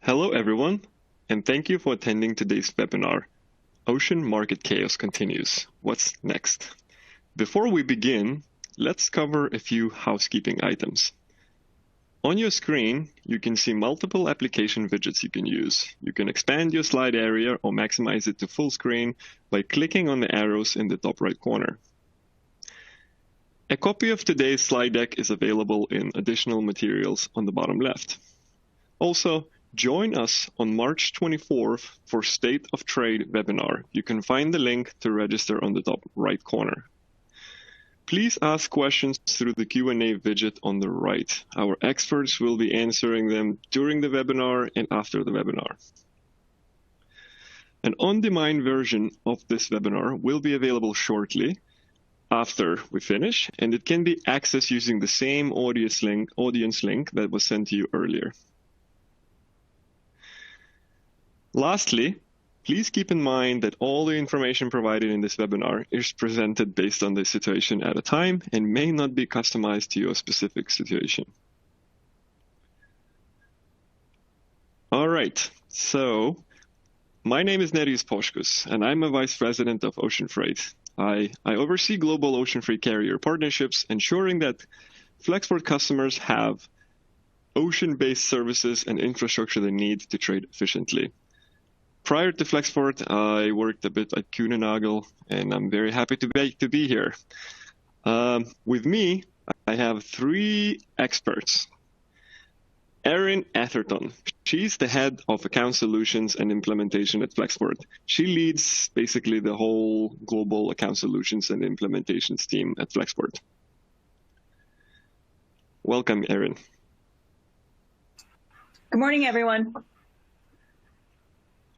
Hello everyone, and thank you for attending today's webinar. Ocean Market Chaos Continues. What's next? Before we begin, let's cover a few housekeeping items. On your screen, you can see multiple application widgets you can use. You can expand your slide area or maximize it to full screen by clicking on the arrows in the top right corner. A copy of today's slide deck is available in additional materials on the bottom left. Also, join us on March 24th for State of Trade webinar. You can find the link to register on the top right corner. Please ask questions through the Q&A widget on the right. Our experts will be answering them during the webinar and after the webinar. An on-demand version of this webinar will be available shortly after we finish, and it can be accessed using the same audience link that was sent to you earlier. Lastly, please keep in mind that all the information provided in this webinar is presented based on the situation at a time and may not be customized to your specific situation. All right, so my name is Nerijus Poškus, and I'm a Vice President of Ocean Freight. I oversee global ocean freight carrier partnerships, ensuring that Flexport customers have ocean-based services and infrastructure they need to trade efficiently. Prior to Flexport, I worked a bit at Kuehne + Nagel, and I'm very happy to be here. With me, I have three experts. Erin Atherton, she's the head of account solutions and implementation at Flexport. She leads basically the whole global account solutions and implementations team at Flexport. Welcome, Erin. Good morning, everyone.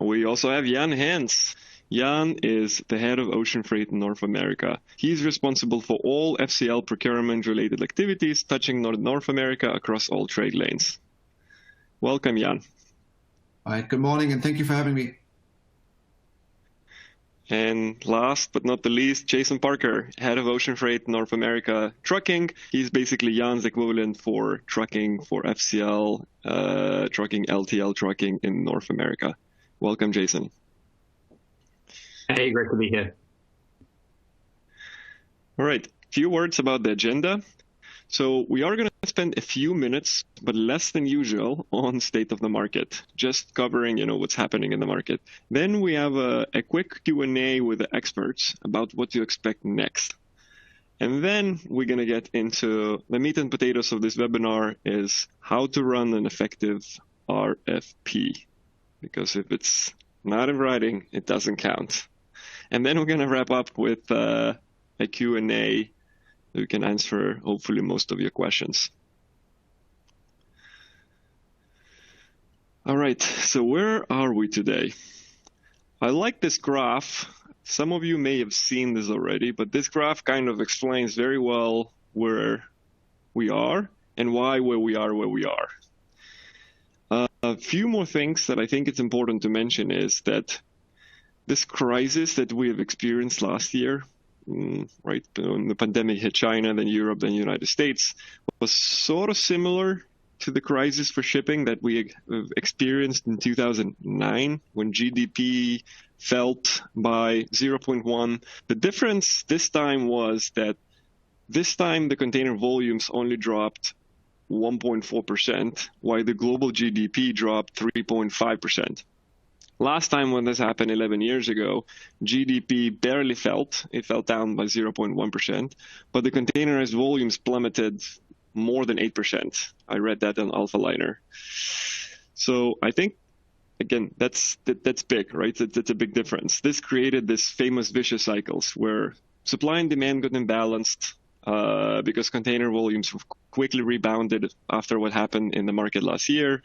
We also have Jan Hens. Jan is the head of Ocean Freight in North America. He's responsible for all FCL procurement-related activities touching North America across all trade lanes. Welcome, Jan. All right, good morning, and thank you for having me. And last but not the least, Jason Parker, head of Ocean Freight North America Trucking. He's basically Jan's equivalent for trucking for FCL, trucking, LTL trucking in North America. Welcome, Jason. Hey, great to be here. All right, few words about the agenda. So we are going to spend a few minutes, but less than usual, on state of the market, just covering, what's happening in the market. Then we have a quick Q&A with the experts about what to expect next. And then we're going to get into the meat and potatoes of this webinar is how to run an effective RFP. Because if it's not in writing, it doesn't count. And then we're going to wrap up with a Q&A. We can answer, hopefully, most of your questions. All right, so where are we today? I like this graph. Some of you may have seen this already, but this graph kind of explains very well where we are and why where we are. A few more things that I think it's important to mention is that this crisis that we have experienced last year, right, when the pandemic hit China, then Europe, then United States, was sort of similar to the crisis for shipping that we experienced in 2009 when GDP fell by 0.1. The difference this time was that this time the container volumes only dropped 1.4%, while the global GDP dropped 3.5%. Last time when this happened 11 years ago, GDP barely fell. It fell down by 0.1%, but the containerized volumes plummeted more than 8%. I read that on Alphaliner. So I think, again, that's big, right? That's a big difference. This created this famous vicious cycles where supply and demand got imbalanced because container volumes quickly rebounded after what happened in the market last year.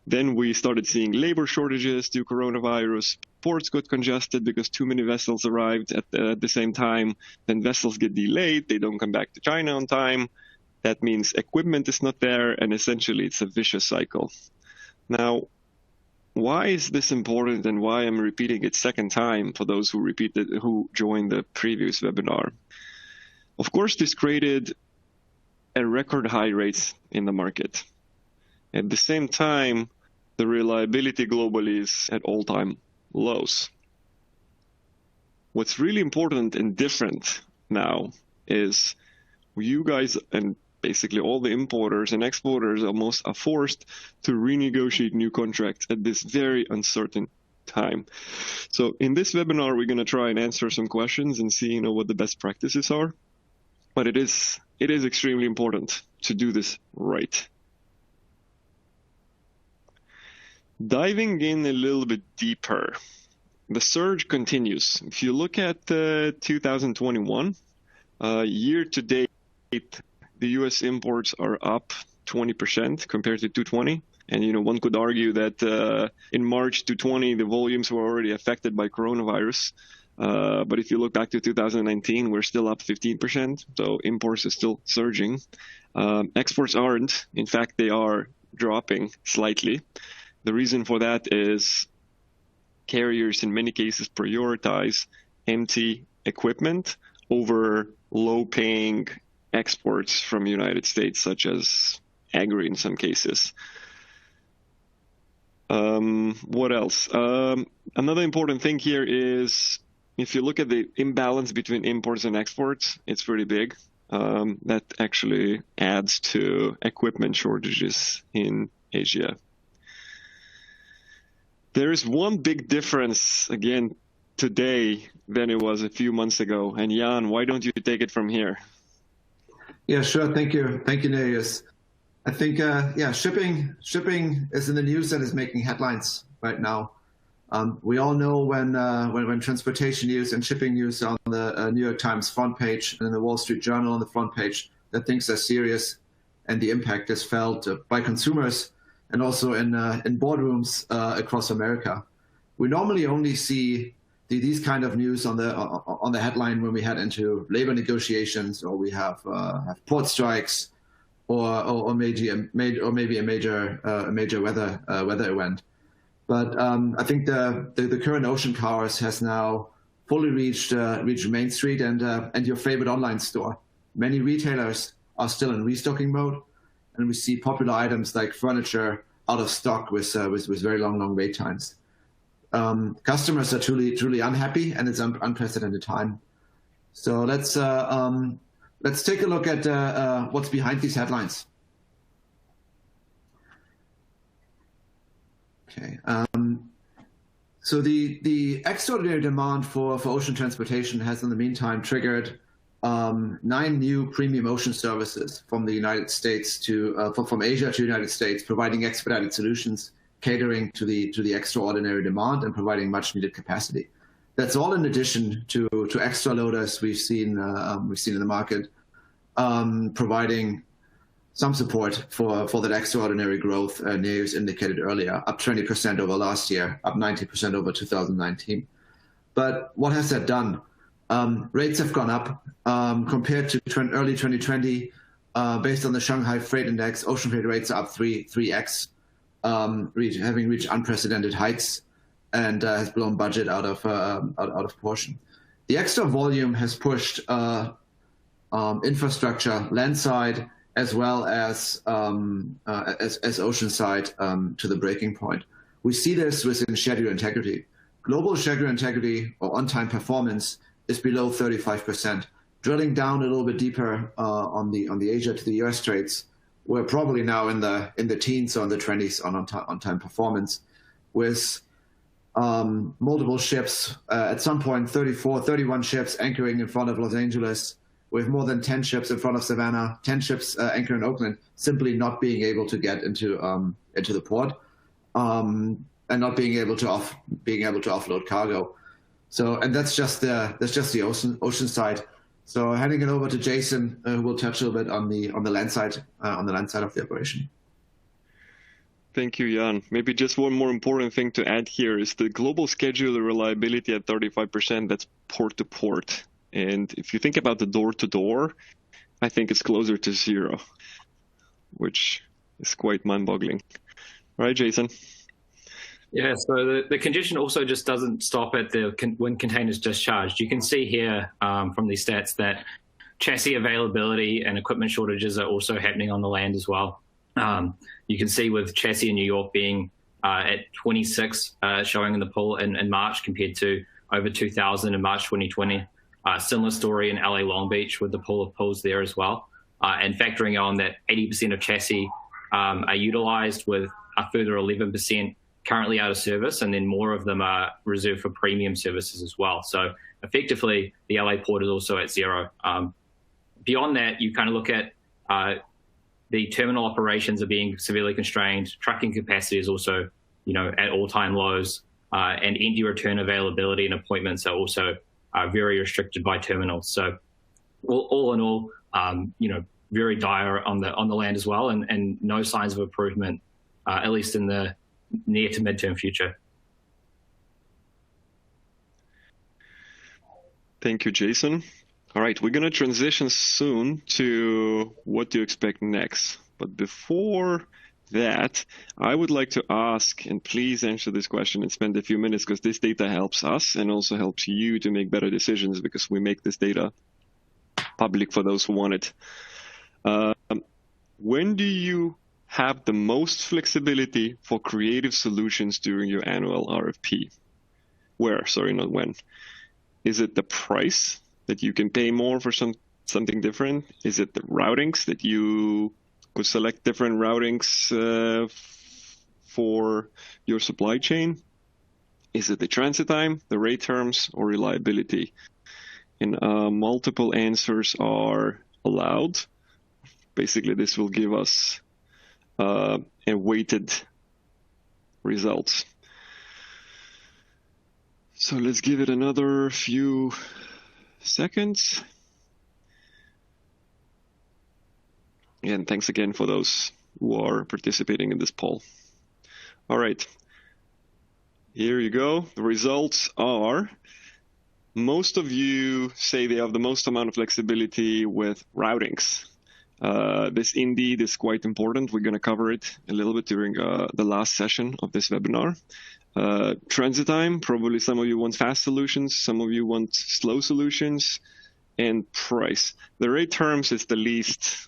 Then we started seeing labor shortages due to coronavirus. Ports got congested because too many vessels arrived at the same time. Then vessels get delayed. They don't come back to China on time. That means equipment is not there, and essentially it's a vicious cycle. Now, why is this important and why I'm repeating it second time for those who joined the previous webinar? Of course, this created a record high rates in the market. At the same time, the reliability globally is at all-time lows. What's really important and different now is you guys and basically all the importers and exporters almost are forced to renegotiate new contracts at this very uncertain time. So in this webinar, we're going to try and answer some questions and see, what the best practices are. But it is extremely important to do this right. Diving in a little bit deeper, the surge continues. If you look at 2021, year to date, the U.S. imports are up 20% compared to 2020. And, one could argue that in March 2020, the volumes were already affected by coronavirus. But if you look back to 2019, we're still up 15%. So imports are still surging. Exports aren't. In fact, they are dropping slightly. The reason for that is carriers in many cases prioritize empty equipment over low-paying exports from the United States, such as agri in some cases. What else? Another important thing here is if you look at the imbalance between imports and exports, it's pretty big. That actually adds to equipment shortages in Asia. There is one big difference, again, today than it was a few months ago. And Jan, why don't you take it from here? Yeah, sure. Thank you. Thank you, Nereus. I think, shipping is in the news and is making headlines right now. We all know when transportation news and shipping news on the New York Times front page and in the Wall Street Journal on the front page, that things are serious and the impact is felt by consumers and also in boardrooms across America. We normally only see these kind of news on the headline when we head into labor negotiations or we have port strikes or maybe a major weather event. But I think the current ocean powers has now fully reached Main Street and your favorite online store. Many retailers are still in restocking mode, and we see popular items like furniture out of stock with very long wait times. Customers are truly unhappy, and it's unprecedented time. So let's take a look at what's behind these headlines. Okay. So the extraordinary demand for ocean transportation has in the meantime triggered 9 new premium ocean services from the United States from Asia to the United States, providing expedited solutions, catering to the extraordinary demand and providing much needed capacity. That's all in addition to extra loaders we've seen in the market, providing some support for that extraordinary growth Nereus indicated earlier, up 20% over last year, up 90% over 2019. But what has that done? Rates have gone up compared to early 2020. Based on the Shanghai Freight Index, ocean freight rates are up 3x, having reached unprecedented heights, and has blown budget out of proportion. The extra volume has pushed infrastructure, landside, as well as ocean-side to the breaking point. We see this within schedule integrity. Global schedule integrity or on-time performance is below 35%. Drilling down a little bit deeper on the Asia to the US trades, we're probably now in the teens or in the 20s on time performance, with multiple ships at some point 31 ships anchoring in front of Los Angeles, with more than 10 ships in front of Savannah, 10 ships anchoring in Oakland, simply not being able to get into the port, and not being able to offload cargo. So, and that's just the ocean side. So, handing it over to Jason, who will touch a little bit on the land side of the operation. Thank you, Jan. Maybe just one more important thing to add here is the global schedule reliability at 35%. That's port to port. And if you think about the door-to-door, I think it's closer to 0, which is quite mind-boggling. Right, Jason? Yeah, so the congestion also just doesn't stop at when containers discharged. You can see here from these stats that chassis availability and equipment shortages are also happening on the land as well. You can see with chassis in New York being at 26 showing in the pool in March compared to over 2,000 in March 2020. Similar story in LA Long Beach with the pool of pools there as well. And factoring on that 80% of chassis are utilized with a further 11% currently out of service, and then more of them are reserved for premium services as well. So effectively, the LA port is also at zero. Beyond that, you kind of look at the terminal operations are being severely constrained. Trucking capacity is also, at all-time lows, and empty return availability and appointments are also very restricted by terminals. So all in all, very dire on the land as well, and no signs of improvement, at least in the near to midterm future. Thank you, Jason. All right, we're going to transition soon to what to expect next. But before that, I would like to ask, and please answer this question and spend a few minutes, because this data helps us and also helps you to make better decisions, because we make this data public for those who want it. When do you have the most flexibility for creative solutions during your annual RFP? Where? Sorry, not when. Is it the price that you can pay more for something different? Is it the routings that you could select different routings for your supply chain? Is it the transit time, the rate terms, or reliability? And multiple answers are allowed. Basically, this will give us a weighted results. So let's give it another few seconds. And thanks again for those who are participating in this poll. All right, here you go. The results are, most of you say they have the most amount of flexibility with routings. This indeed is quite important. We're going to cover it a little bit during the last session of this webinar. Transit time, probably some of you want fast solutions, some of you want slow solutions, and price. The rate terms is the least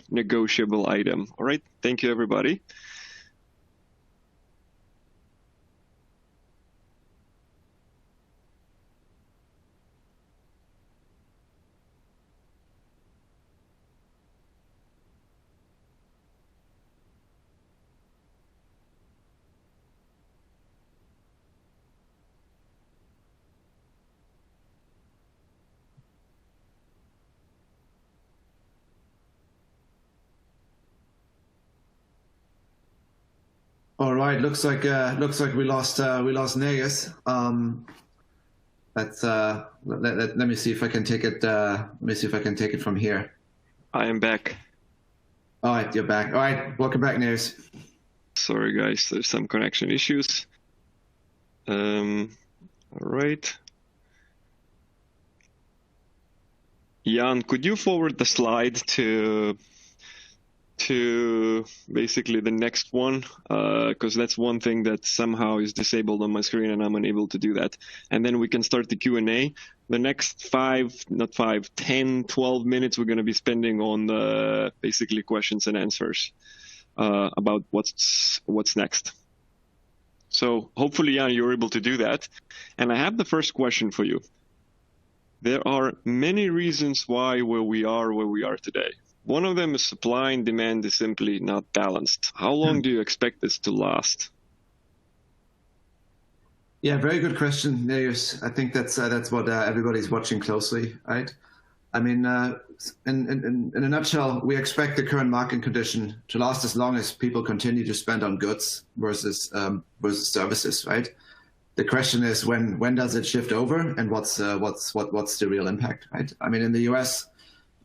negotiable item. All right, thank you, everybody. All right, looks like we lost Negus. Let me see if I can take it. Let me see if I can take it from here. I am back. All right, you're back. All right, welcome back, Negus. Sorry, guys, there's some connection issues. All right. Jan, could you forward the slide to basically the next one, because that's one thing that somehow is disabled on my screen and I'm unable to do that. And then we can start the Q&A. The next 10, 12 minutes we're going to be spending on basically questions and answers about what's next. So hopefully, Jan, you're able to do that. And I have the first question for you. There are many reasons why where we are today. One of them is supply and demand is simply not balanced. How long do you expect this to last? Yeah, very good question, Negus. I think that's what everybody's watching closely, right? I mean, in a nutshell, we expect the current market condition to last as long as people continue to spend on goods versus services, right? The question is when does it shift over, and what's the real impact, right? I mean, in the US.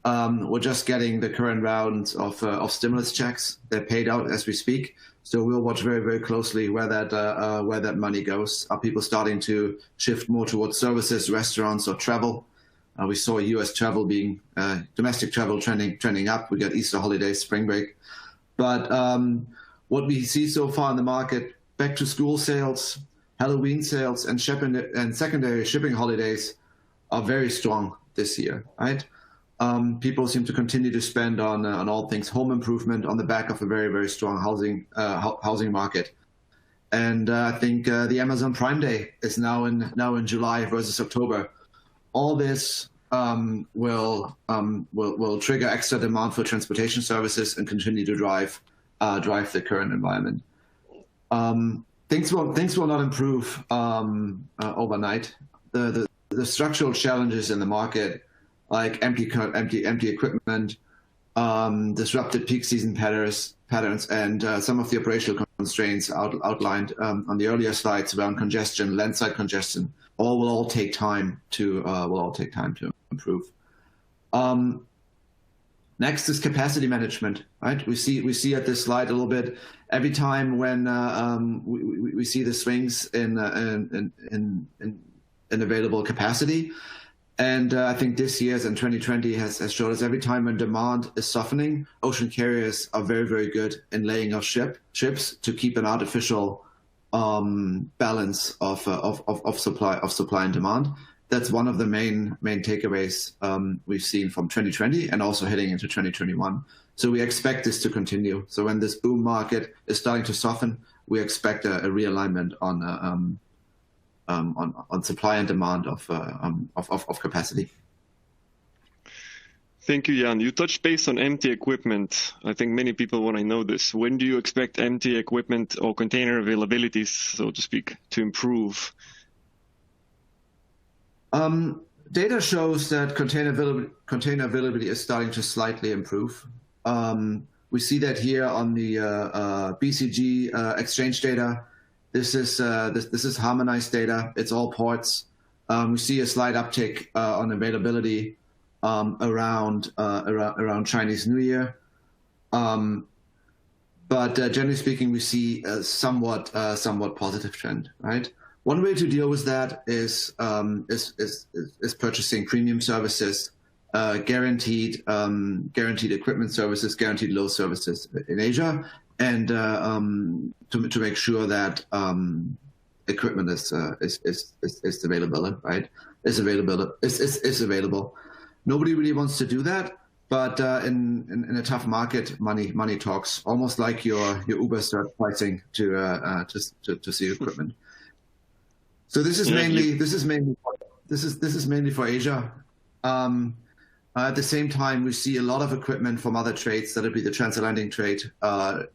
We're just getting the current round of stimulus checks. They're paid out as we speak. So we'll watch very, very closely where that money goes. Are people starting to shift more towards services, restaurants, or travel? We saw U.S. travel being domestic travel trending up. We got Easter holidays, spring break. But what we see so far in the market, back to school sales, Halloween sales, and secondary shipping holidays are very strong this year, right? People seem to continue to spend on all things home improvement on the back of a very, very strong housing market. And I think the Amazon Prime Day is now in July versus October. All this will trigger extra demand for transportation services and continue to drive the current environment. Things will not improve overnight. The structural challenges in the market, like empty equipment, disrupted peak season patterns, and some of the operational constraints outlined on the earlier slides around congestion, landside congestion, will take time to improve. Next is capacity management, right? We see at this slide a little bit every time when we see the swings in available capacity. And I think this year's and 2020 has showed us every time when demand is softening, ocean carriers are very, very good in laying off ships to keep an artificial balance of supply and demand. That's one of the main takeaways we've seen from 2020 and also heading into 2021. So we expect this to continue. So when this boom market is starting to soften, we expect a realignment on supply and demand of capacity. Thank you, Jan. You touched base on empty equipment. I think many people want to know this. When do you expect empty equipment or container availability, so to speak, to improve? Data shows that container availability is starting to slightly improve. We see that here on the BCG exchange data. This is harmonized data. It's all ports. We see a slight uptick on availability around Chinese New Year, but generally speaking, we see a somewhat positive trend. Right. One way to deal with that is purchasing premium services, guaranteed equipment services, guaranteed load services in Asia, and to make sure that equipment is available, right? Is available. Nobody really wants to do that, but in a tough market, money talks. Almost like your Uber surge pricing to see equipment. So this is mainly for Asia. At the same time, we see a lot of equipment from other trades, that'll be the transatlantic trade,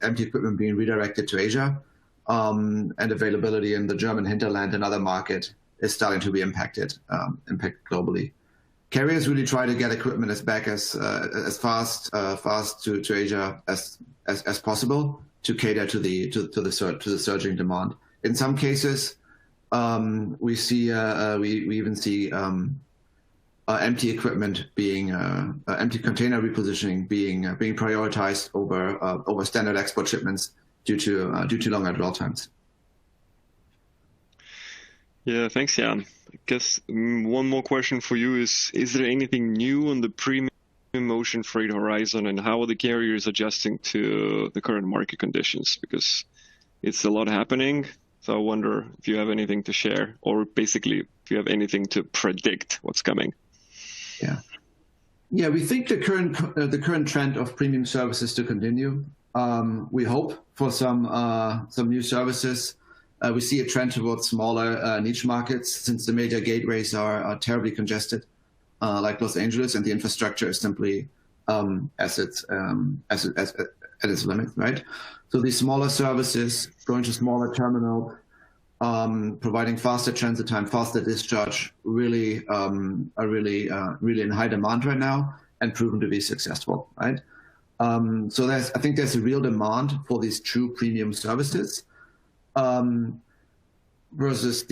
empty equipment being redirected to Asia, and availability in the German hinterland and other market is starting to be impacted globally. Carriers really try to get equipment as fast to Asia as possible to cater to the surging demand. In some cases, we even see empty equipment empty container repositioning being prioritized over standard export shipments due to longer dwell times. Yeah, thanks, Jan. I guess one more question for you is there anything new on the premium ocean freight horizon, and how are the carriers adjusting to the current market conditions? Because it's a lot happening. So I wonder if you have anything to share, or basically if you have anything to predict what's coming. Yeah, we think the current trend of premium services to continue. We hope for some new services. We see a trend towards smaller niche markets, since the major gateways are terribly congested, like Los Angeles, and the infrastructure is simply at its limit, right? So these smaller services going to smaller terminals, providing faster transit time, faster discharge, really are in high demand right now and proven to be successful, right? So I think there's a real demand for these true premium services, versus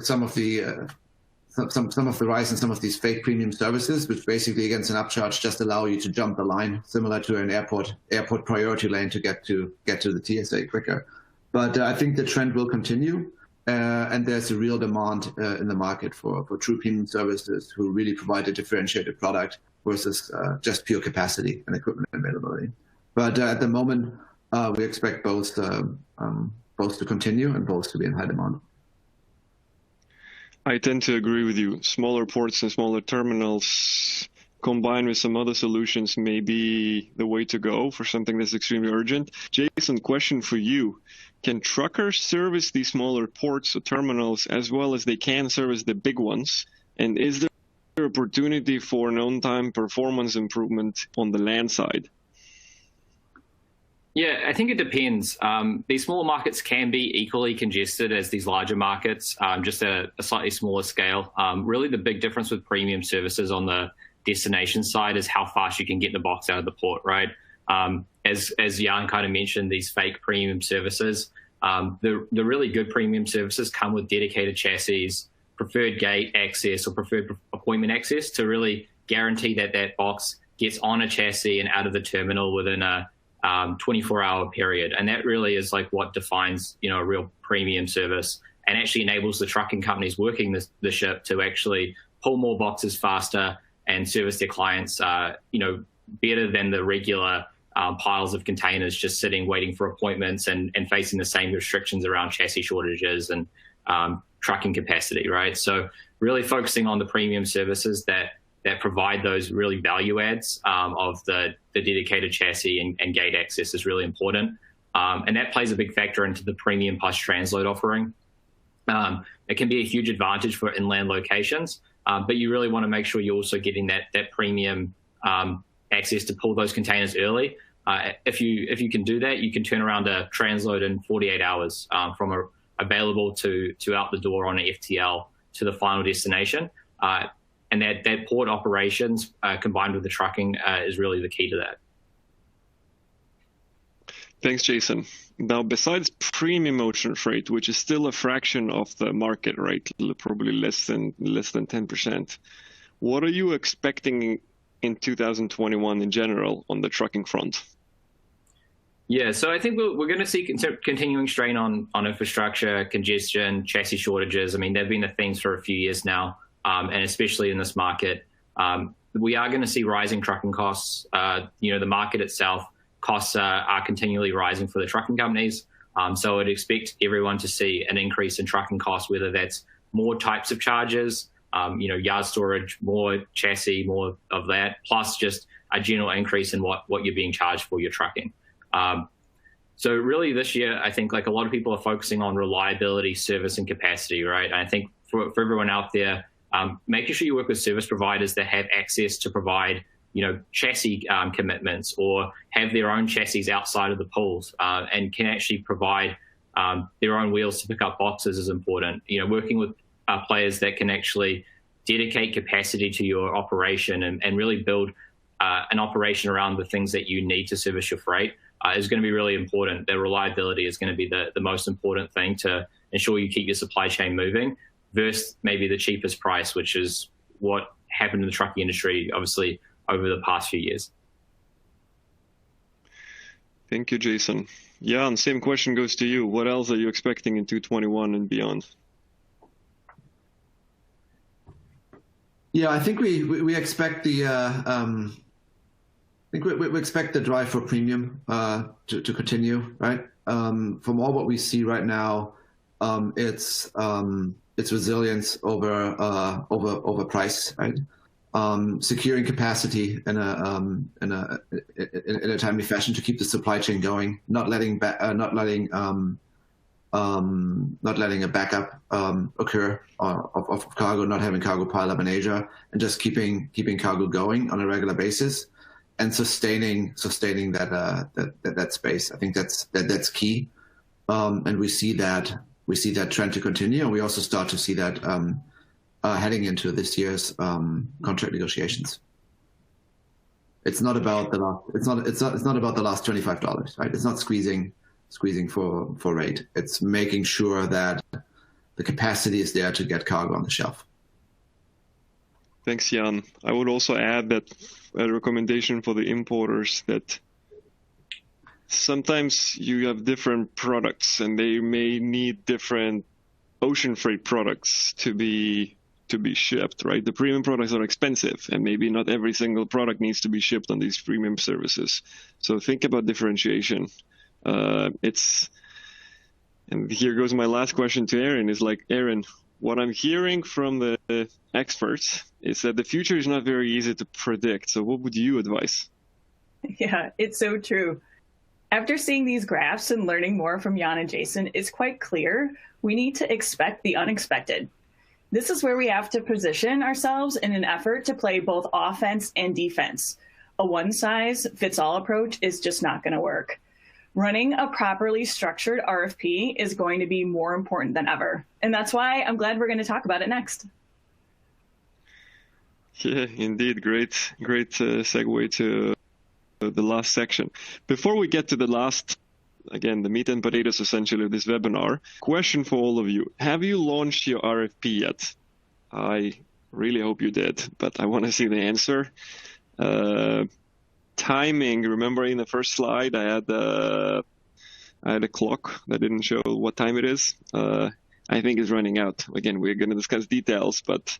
some of the rise in some of these fake premium services, which basically against an upcharge just allow you to jump the line, similar to an airport priority lane to get to the TSA quicker. But I think the trend will continue, and there's a real demand in the market for true premium services who really provide a differentiated product versus just pure capacity and equipment availability. But at the moment, we expect both to continue and both to be in high demand. I tend to agree with you. Smaller ports and smaller terminals combined with some other solutions may be the way to go for something that's extremely urgent. Jason, question for you. Can truckers service these smaller ports or terminals as well as they can service the big ones? And is there opportunity for an on-time performance improvement on the land side? Yeah, I think it depends. These smaller markets can be equally congested as these larger markets, just at a slightly smaller scale. Really, the big difference with premium services on the destination side is how fast you can get the box out of the port, right? As Jan kind of mentioned, these fake premium services, the really good premium services come with dedicated chassis, preferred gate access or preferred appointment access to really guarantee that that box gets on a chassis and out of the terminal within a 24-hour period. And that really is like what defines, a real premium service and actually enables the trucking companies working the ship to actually pull more boxes faster and service their clients, better than the regular piles of containers just sitting waiting for appointments and facing the same restrictions around chassis shortages and trucking capacity, right? So really focusing on the premium services that provide those really value adds of the dedicated chassis and gate access is really important. And that plays a big factor into the premium plus transload offering. It can be a huge advantage for inland locations, but you really want to make sure you're also getting that premium access to pull those containers early. If you can do that, you can turn around a transload in 48 hours from available to out the door on an FTL to the final destination. And that port operations combined with the trucking is really the key to that. Thanks, Jason. Now, besides premium ocean freight, which is still a fraction of the market, right? Probably less than 10%. What are you expecting in 2021 in general on the trucking front? Yeah, so I think we're going to see continuing strain on infrastructure, congestion, chassis shortages. I mean, they've been the things for a few years now, and especially in this market. We are going to see rising trucking costs. The market itself, costs are continually rising for the trucking companies. So I'd expect everyone to see an increase in trucking costs, whether that's more types of charges, yard storage, more chassis, more of that, plus just a general increase in what you're being charged for your trucking. So really this year, I think like a lot of people are focusing on reliability, service, and capacity, right? And I think for everyone out there, making sure you work with service providers that have access to provide, chassis commitments or have their own chassis outside of the pools and can actually provide their own wheels to pick up boxes is important. Working with players that can actually dedicate capacity to your operation and really build an operation around the things that you need to service your freight is going to be really important. Their reliability is going to be the most important thing to ensure you keep your supply chain moving versus maybe the cheapest price, which is what happened in the trucking industry, obviously, over the past few years. Thank you, Jason. Yeah, and same question goes to you. What else are you expecting in 2021 and beyond? Yeah, I think we expect the we expect the drive for premium to continue, right? From all what we see right now, it's resilience over price, right? Securing capacity in a timely fashion to keep the supply chain going, not letting a backup occur of cargo, not having cargo pile up in Asia, and just keeping cargo going on a regular basis, and sustaining that space. I think that's key, and we see that trend to continue, and we also start to see that heading into this year's contract negotiations. It's not about the last. It's not about the last $25, right? It's not squeezing for rate. It's making sure that the capacity is there to get cargo on the shelf. Thanks, Jan. I would also add that a recommendation for the importers that sometimes you have different products and they may need different ocean freight products to be shipped, right? The premium products are expensive and maybe not every single product needs to be shipped on these premium services. So think about differentiation. And here goes my last question to Aaron is like, Aaron, what I'm hearing from the experts is that the future is not very easy to predict. So what would you advise? Yeah, it's so true. After seeing these graphs and learning more from Jan and Jason, it's quite clear we need to expect the unexpected. This is where we have to position ourselves in an effort to play both offense and defense. A one-size-fits-all approach is just not going to work. Running a properly structured RFP is going to be more important than ever. And that's why I'm glad we're going to talk about it next. Yeah, indeed. Great segue to the last section. Before we get to the last, again, the meat and potatoes essentially of this webinar, question for all of you. Have you launched your RFP yet? I really hope you did, but I want to see the answer. Timing, remember in the first slide, I had a clock that didn't show what time it is. I think it's running out. Again, we're going to discuss details, but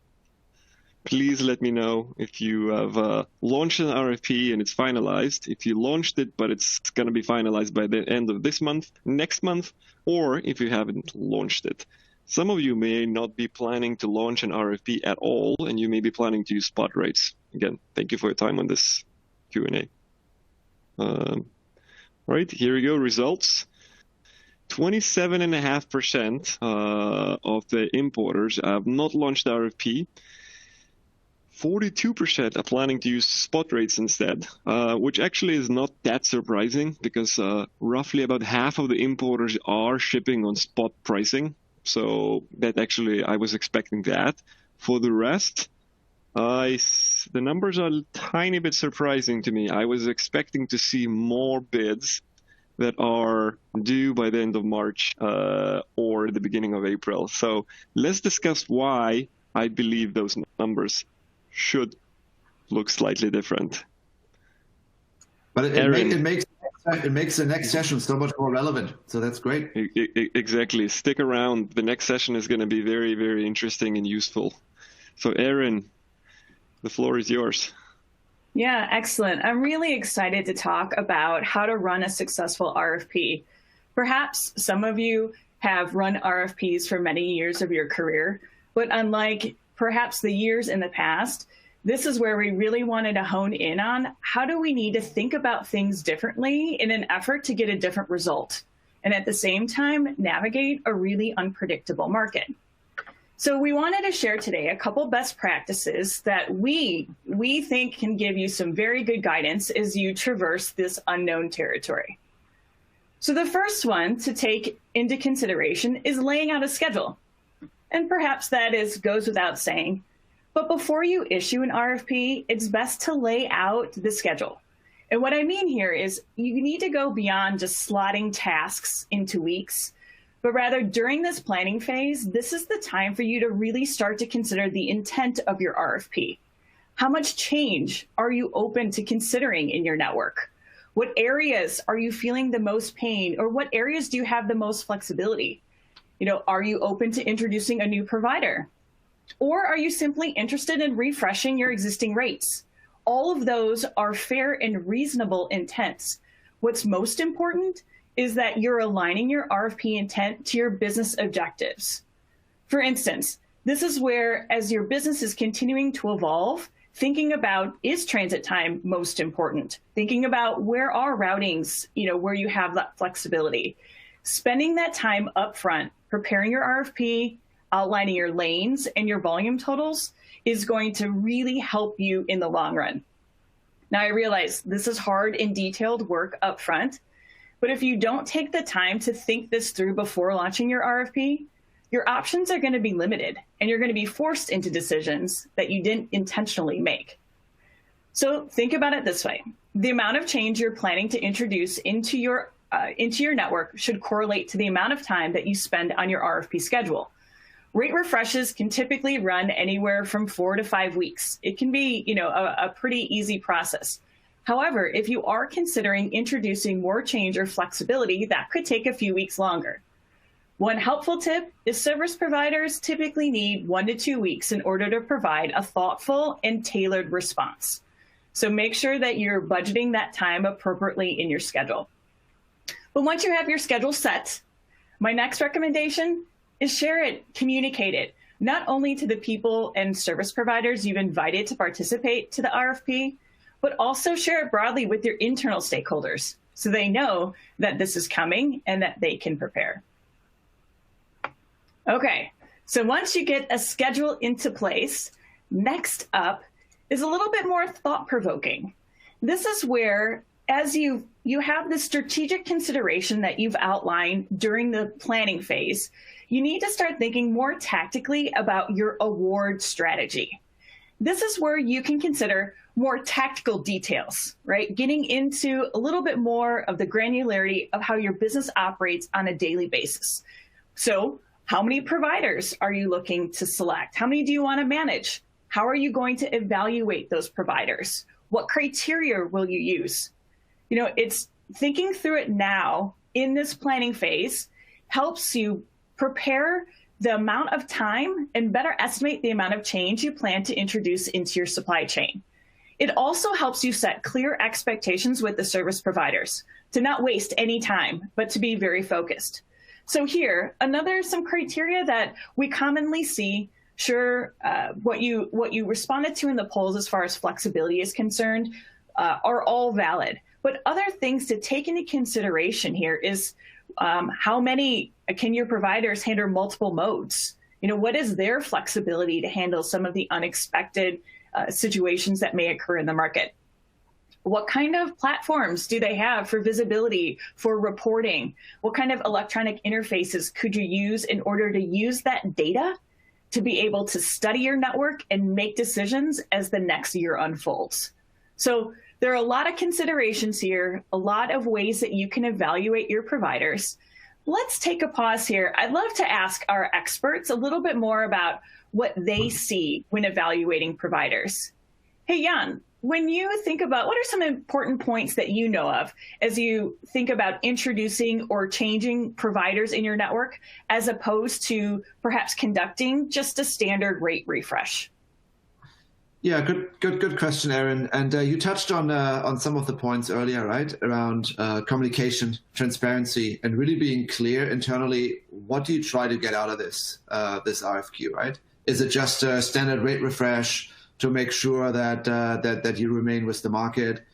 please let me know if you have launched an RFP and it's finalized, if you launched it, but it's going to be finalized by the end of this month, next month, or if you haven't launched it. Some of you may not be planning to launch an RFP at all, and you may be planning to use spot rates. Again, thank you for your time on this Q&A. Right, here we go, results. 27.5% of the importers have not launched the RFP. 42% are planning to use spot rates instead, which actually is not that surprising because roughly about half of the importers are shipping on spot pricing. So that actually, I was expecting that. For the rest, the numbers are a tiny bit surprising to me. I was expecting to see more bids that are due by the end of March or the beginning of April. So let's discuss why I believe those numbers should look slightly different. But it makes the next session so much more relevant. So that's great. Exactly. Stick around. The next session is going to be very, very interesting and useful. So Erin, the floor is yours. Yeah, excellent. I'm really excited to talk about how to run a successful RFP. Perhaps some of you have run RFPs for many years of your career, but unlike perhaps the years in the past, this is where we really wanted to hone in on how do we need to think about things differently in an effort to get a different result, and at the same time, navigate a really unpredictable market. So we wanted to share today a couple best practices that we think can give you some very good guidance as you traverse this unknown territory. So the first one to take into consideration is laying out a schedule. And perhaps that goes without saying, but before you issue an RFP, it's best to lay out the schedule. And what I mean here is you need to go beyond just slotting tasks into weeks, but rather during this planning phase, this is the time for you to really start to consider the intent of your RFP. How much change are you open to considering in your network? What areas are you feeling the most pain, or what areas do you have the most flexibility? Are you open to introducing a new provider? Or are you simply interested in refreshing your existing rates? All of those are fair and reasonable intents. What's most important is that you're aligning your RFP intent to your business objectives. For instance, this is where, as your business is continuing to evolve, thinking about, is transit time most important? Thinking about where are routings, where you have that flexibility. Spending that time upfront, preparing your RFP, outlining your lanes and your volume totals is going to really help you in the long run. Now, I realize this is hard and detailed work upfront, but if you don't take the time to think this through before launching your RFP, your options are going to be limited and you're going to be forced into decisions that you didn't intentionally make. So think about it this way. The amount of change you're planning to introduce into your network should correlate to the amount of time that you spend on your RFP schedule. Rate refreshes can typically run anywhere from 4 to 5 weeks. It can be, a pretty easy process. However, if you are considering introducing more change or flexibility, that could take a few weeks longer. One helpful tip is service providers typically need 1 to 2 weeks in order to provide a thoughtful and tailored response. So make sure that you're budgeting that time appropriately in your schedule. But once you have your schedule set, my next recommendation is share it, communicate it. not only to the people and service providers you've invited to participate to the RFP, but also share it broadly with your internal stakeholders so they know that this is coming and that they can prepare. Okay, so once you get a schedule into place, next up is a little bit more thought-provoking. This is where, as you have the strategic consideration that you've outlined during the planning phase, you need to start thinking more tactically about your award strategy. This is where you can consider more tactical details, right? Getting into a little bit more of the granularity of how your business operates on a daily basis. So, how many providers are you looking to select? How many do you want to manage? How are you going to evaluate those providers? What criteria will you use? You know, it's thinking through it now in this planning phase helps you prepare the amount of time and better estimate the amount of change you plan to introduce into your supply chain. It also helps you set clear expectations with the service providers to not waste any time, but to be very focused. So here, some criteria that we commonly see. Sure, what you responded to in the polls as far as flexibility is concerned are all valid. But other things to take into consideration here is how many can your providers handle multiple modes? You know, what is their flexibility to handle some of the unexpected situations that may occur in the market? What kind of platforms do they have for visibility, for reporting? What kind of electronic interfaces could you use in order to use that data to be able to study your network and make decisions as the next year unfolds? So there are a lot of considerations here, a lot of ways that you can evaluate your providers. Let's take a pause here. I'd love to ask our experts a little bit more about what they see when evaluating providers. Hey, Jan, when you think about, what are some important points that you know of as you think about introducing or changing providers in your network, as opposed to perhaps conducting just a standard rate refresh? Yeah, good question, Erin. And you touched on some of the points earlier, right? Around communication, transparency, and really being clear internally. What do you try to get out of this RFQ, right? Is it just a standard rate refresh to make sure that you remain with the market,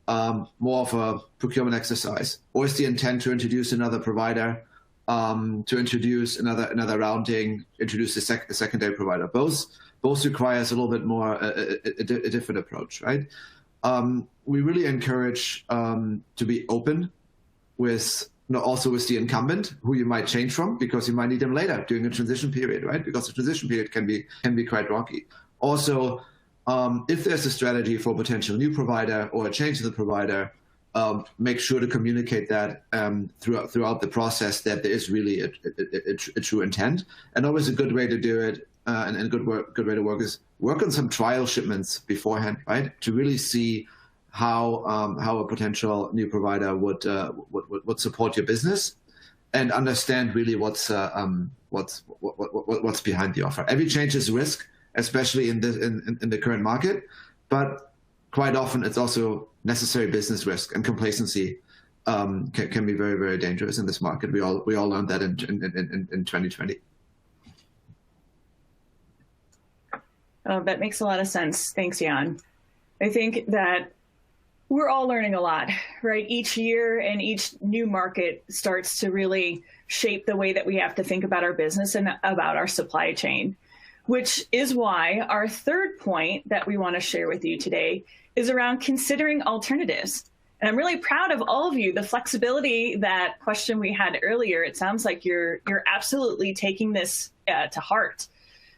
more of a procurement exercise? Or is the intent to introduce another provider, to introduce another rounding, introduce a secondary provider? Both requires a little bit more a different approach, right? We really encourage to be open with, also with the incumbent, who you might change from, because you might need them later during a transition period, right? Because the transition period can be quite rocky. Also, if there's a strategy for a potential new provider or a change in the provider, make sure to communicate that throughout the process, that there is really a true intent. And always a good way to do it, and a good way to work, is work on some trial shipments beforehand, right? To really see how a potential new provider would support your business, and understand really what's behind the offer. Every change is risk, especially in the current market, but quite often it's also necessary business risk, and complacency can be very, very dangerous in this market. We all learned that in 2020. Oh, that makes a lot of sense. Thanks, Jan. I think that we're all learning a lot, right? Each year and each new market starts to really shape the way that we have to think about our business and about our supply chain, which is why our third point that we want to share with you today is around considering alternatives. And I'm really proud of all of you, the flexibility, that question we had earlier. It sounds like you're absolutely taking this to heart.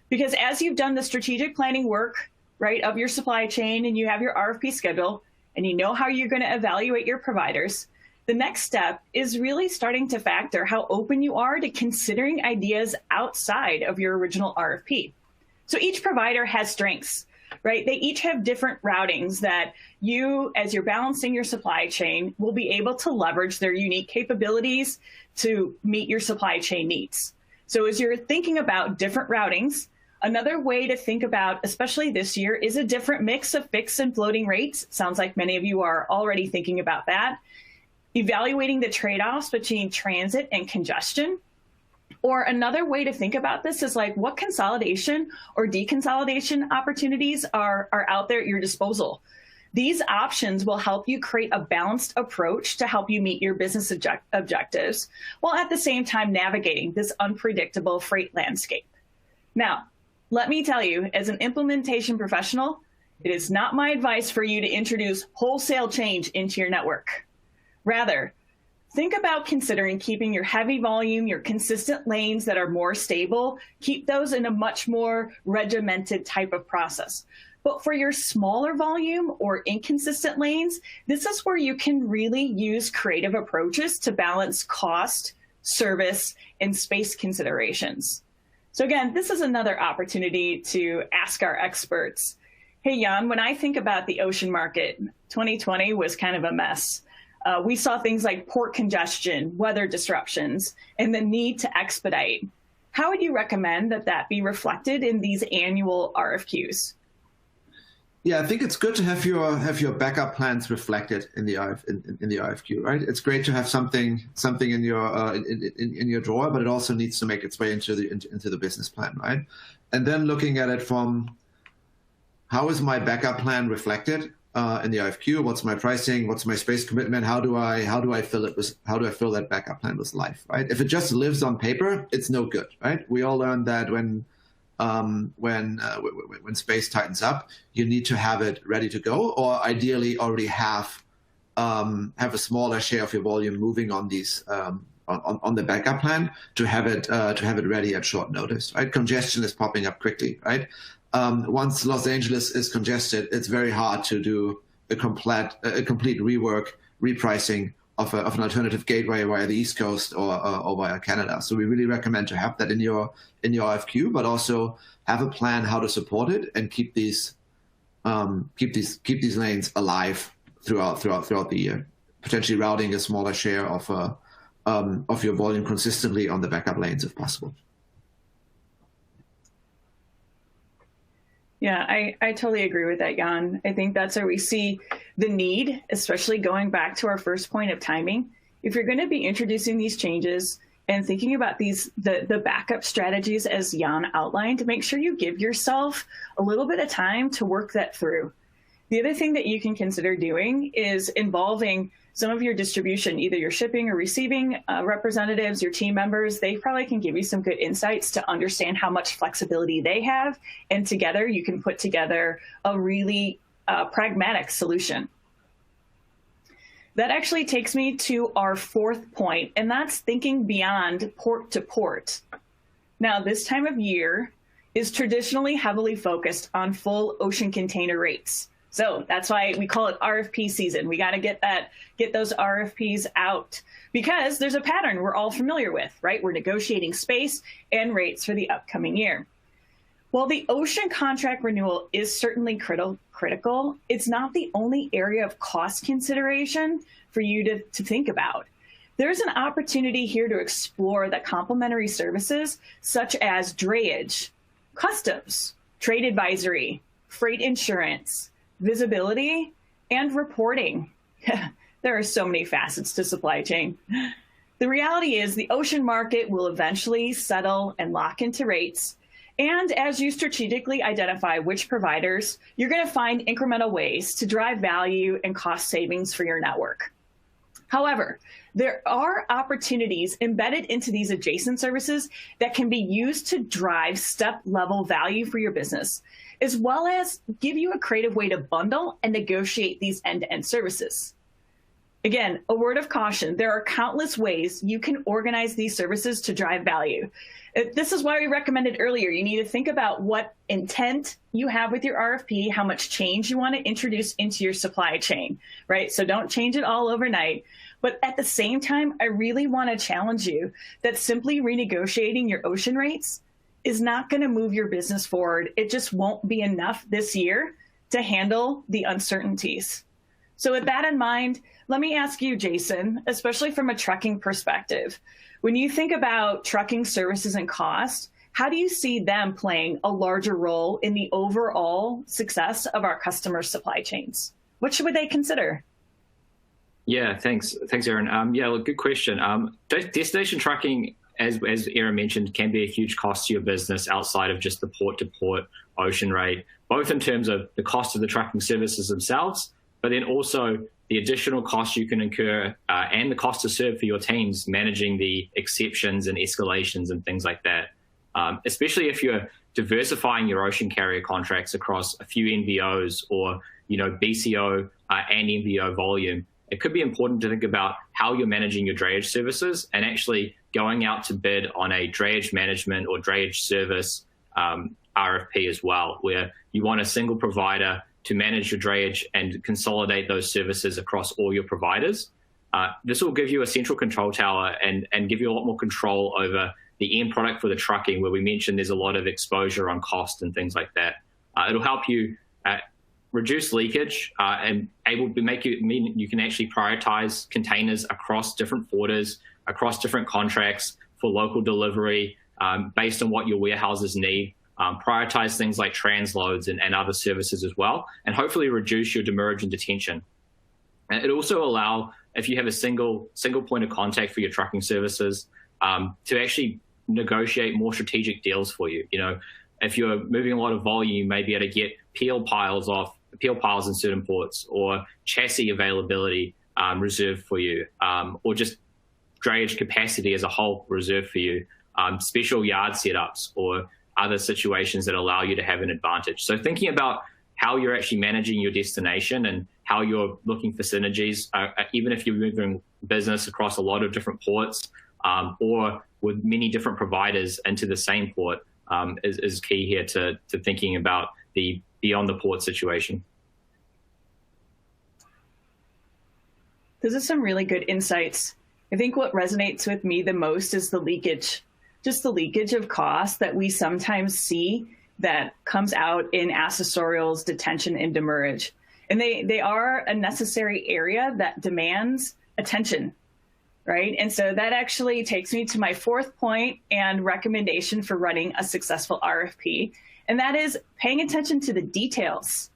Because as you've done the strategic planning work, right, of your supply chain, and you have your RFP schedule, and you know how you're going to evaluate your providers, the next step is really starting to factor how open you are to considering ideas outside of your original RFP. So each provider has strengths, right? They each have different routings that you, as you're balancing your supply chain, will be able to leverage their unique capabilities to meet your supply chain needs. So as you're thinking about different routings, another way to think about, especially this year, is a different mix of fixed and floating rates. Sounds like many of you are already thinking about that. Evaluating the trade-offs between transit and congestion, Or another way to think about this is like, what consolidation or deconsolidation opportunities are out there at your disposal? These options will help you create a balanced approach to help you meet your business objectives, while at the same time navigating this unpredictable freight landscape. Now, let me tell you, as an implementation professional, it is not my advice for you to introduce wholesale change into your network. Rather, think about considering keeping your heavy volume, your consistent lanes that are more stable, keep those in a much more regimented type of process. But for your smaller volume or inconsistent lanes, this is where you can really use creative approaches to balance cost, service, and space considerations. So again, this is another opportunity to ask our experts, hey, Jan, when I think about the ocean market, 2020 was kind of a mess. We saw things like port congestion, weather disruptions, and the need to expedite. How would you recommend that be reflected in these annual RFQs? Yeah, I think it's good to have your backup plans reflected in the RFQ, right? It's great to have something in your drawer, but it also needs to make its way into the business plan, right? And then looking at it from, how is my backup plan reflected in the RFQ? What's my pricing? What's my space commitment? How do I fill that backup plan with life, right? If it just lives on paper, it's no good, right? We all learned that when space tightens up, you need to have it ready to go, or ideally already have a smaller share of your volume moving on these on the backup plan to have it ready at short notice. Right, congestion is popping up quickly. Right, once Los Angeles is congested, it's very hard to do a complete rework, repricing of an alternative gateway via the East Coast or via Canada. So we really recommend to have that in your RFQ, but also have a plan how to support it and keep these lanes alive throughout the year. Potentially routing a smaller share of your volume consistently on the backup lanes if possible. Yeah, I totally agree with that, Jan. I think that's where we see the need, especially going back to our first point of timing. If you're going to be introducing these changes and thinking about the backup strategies as Jan outlined, make sure you give yourself a little bit of time to work that through. The other thing that you can consider doing is involving some of your distribution, either your shipping or receiving representatives, your team members. They probably can give you some good insights to understand how much flexibility they have. And together you can put together a really pragmatic solution. That actually takes me to our fourth point, and that's thinking beyond port to port. Now, this time of year is traditionally heavily focused on full ocean container rates. So that's why we call it RFP season. We got to get those RFPs out because there's a pattern we're all familiar with, right? We're negotiating space and rates for the upcoming year. While the ocean contract renewal is certainly critical, it's not the only area of cost consideration for you to think about. There's an opportunity here to explore the complementary services such as drayage, customs, trade advisory, freight insurance, visibility, and reporting. There are so many facets to supply chain. The reality is the ocean market will eventually settle and lock into rates. And as you strategically identify which providers, you're going to find incremental ways to drive value and cost savings for your network. However, there are opportunities embedded into these adjacent services that can be used to drive step-level value for your business, as well as give you a creative way to bundle and negotiate these end-to-end services. Again, a word of caution, there are countless ways you can organize these services to drive value. This is why we recommended earlier, you need to think about what intent you have with your RFP, how much change you want to introduce into your supply chain, right? So don't change it all overnight. But at the same time, I really want to challenge you that simply renegotiating your ocean rates is not going to move your business forward. It just won't be enough this year to handle the uncertainties. So with that in mind, let me ask you, Jason, especially from a trucking perspective, when you think about trucking services and cost, how do you see them playing a larger role in the overall success of our customer supply chains? What should they consider? Yeah, thanks, Aaron. Yeah, look, good question. Destination trucking as Aaron mentioned, can be a huge cost to your business outside of just the port-to-port ocean rate, both in terms of the cost of the trucking services themselves, but then also the additional costs you can incur and the cost to serve for your teams managing the exceptions and escalations and things like that. Especially if you're diversifying your ocean carrier contracts across a few NVOs or BCO and NVO volume, it could be important to think about how you're managing your drayage services and actually going out to bid on a drayage management or drayage service RFP as well, where you want a single provider to manage your drayage and consolidate those services across all your providers. This will give you a central control tower and give you a lot more control over the end product for the trucking, where we mentioned there's a lot of exposure on cost and things like that. It'll help you reduce leakage and you can actually prioritize containers across different forwarders, across different contracts for local delivery based on what your warehouses need. Prioritize things like transloads and other services as well, and hopefully reduce your demurrage and detention. And it also allow, if you have a single point of contact for your trucking services, to actually negotiate more strategic deals for you. If you're moving a lot of volume, you may be able to get peel piles in certain ports, or chassis availability reserved for you, or just drayage capacity as a whole reserved for you, special yard setups or other situations that allow you to have an advantage. So thinking about how you're actually managing your destination and how you're looking for synergies, even if you're moving business across a lot of different ports or with many different providers into the same port, is key here to thinking about the beyond the port situation. Those are some really good insights. I think what resonates with me the most is the leakage, just the leakage of cost that we sometimes see that comes out in accessorials, detention, and demurrage. And they are a necessary area that demands attention, right? And so that actually takes me to my fourth point and recommendation for running a successful RFP, and that is paying attention to the details.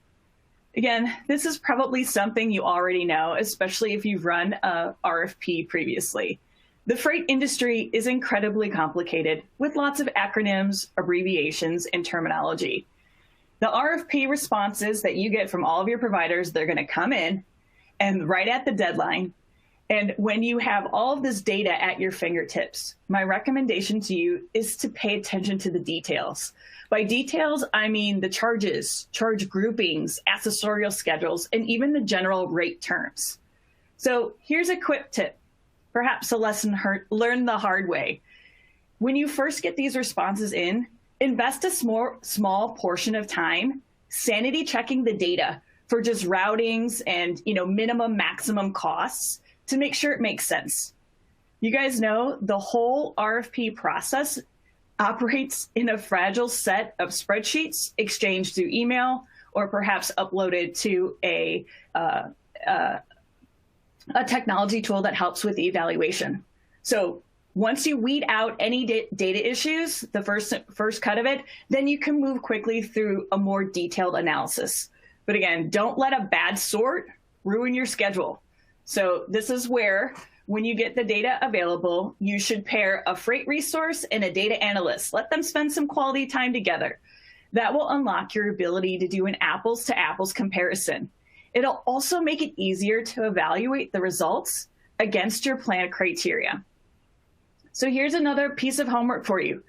Again, this is probably something you already know, especially if you've run a RFP previously. The freight industry is incredibly complicated with lots of acronyms, abbreviations, and terminology. The RFP responses that you get from all of your providers, they're going to come in and right at the deadline. And when you have all of this data at your fingertips, my recommendation to you is to pay attention to the details. By details, I mean the charges, charge groupings, accessorial schedules, and even the general rate terms. So here's a quick tip, perhaps a lesson learned the hard way. When you first get these responses in, invest a small portion of time sanity checking the data for just routings and minimum maximum costs to make sure it makes sense. You guys know the whole RFP process operates in a fragile set of spreadsheets exchanged through email or perhaps uploaded to a technology tool that helps with the evaluation. So once you weed out any data issues, the first cut of it, then you can move quickly through a more detailed analysis. But again, don't let a bad sort ruin your schedule. So this is where, when you get the data available, you should pair a freight resource and a data analyst. Let them spend some quality time together. That will unlock your ability to do an apples to apples comparison. It'll also make it easier to evaluate the results against your plan criteria. So here's another piece of homework for you.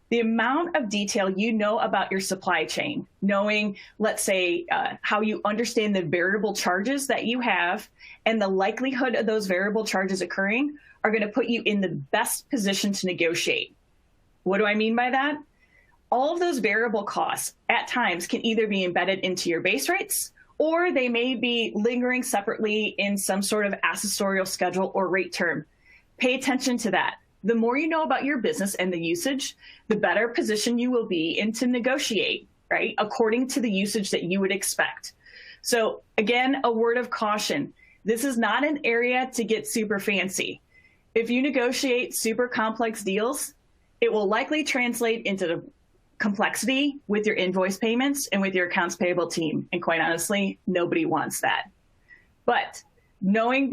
The amount of detail you know about your supply chain, knowing, let's say, how you understand the variable charges that you have and the likelihood of those variable charges occurring are going to put you in the best position to negotiate. What do I mean by that? All of those variable costs at times can either be embedded into your base rates, or they may be lingering separately in some sort of accessorial schedule or rate term. Pay attention to that. The more you know about your business and the usage, the better position you will be in to negotiate, right, according to the usage that you would expect. So again, a word of caution. This is not an area to get super fancy. If you negotiate super complex deals, it will likely translate into the complexity with your invoice payments and with your accounts payable team. And quite honestly, nobody wants that. But knowing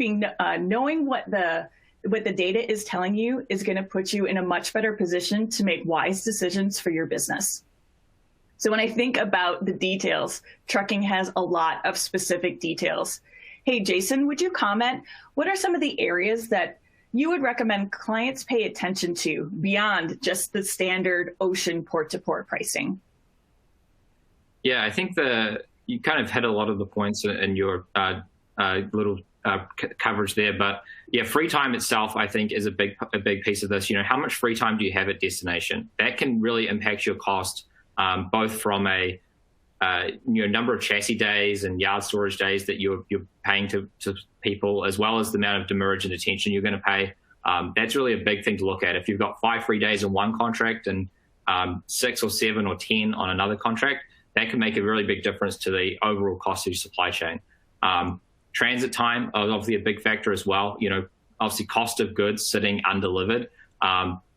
what the what the data is telling you is going to put you in a much better position to make wise decisions for your business. So when I think about the details, trucking has a lot of specific details. Hey, Jason, would you comment? What are some of the areas that you would recommend clients pay attention to beyond just the standard ocean port-to-port pricing? Yeah, I think you kind of hit a lot of the points in your little coverage there, but yeah, free time itself, I think, is a big piece of this. How much free time do you have at destination? That can really impact your cost, both from a number of chassis days and yard storage days that you're paying to people, as well as the amount of demurrage and detention you're going to pay. That's really a big thing to look at. If you've got 5 free days in one contract and 6 or 7 or 10 on another contract, that can make a really big difference to the overall cost of your supply chain. Transit time is obviously a big factor as well. Obviously cost of goods sitting undelivered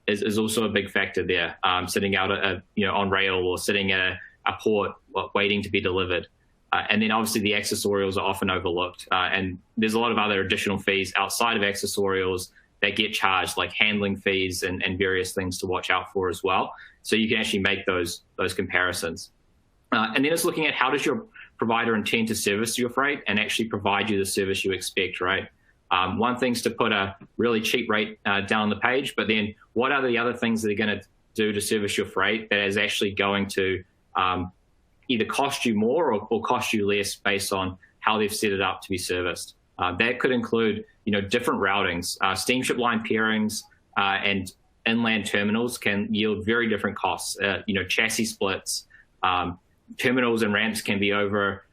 is also a big factor there. Sitting out on rail or sitting at a port waiting to be delivered. And then obviously the accessorials are often overlooked. And there's a lot of other additional fees outside of accessorials that get charged, like handling fees and various things to watch out for as well. So you can actually make those comparisons. And then it's looking at how does your provider intend to service your freight and actually provide you the service you expect, right? One thing's to put a really cheap rate down on the page, but then what are the other things that they're going to do to service your freight that is actually going to either cost you more or cost you less based on how they've set it up to be serviced? That could include, different routings. Steamship line pairings and inland terminals can yield very different costs. Chassis splits, terminals and ramps can be over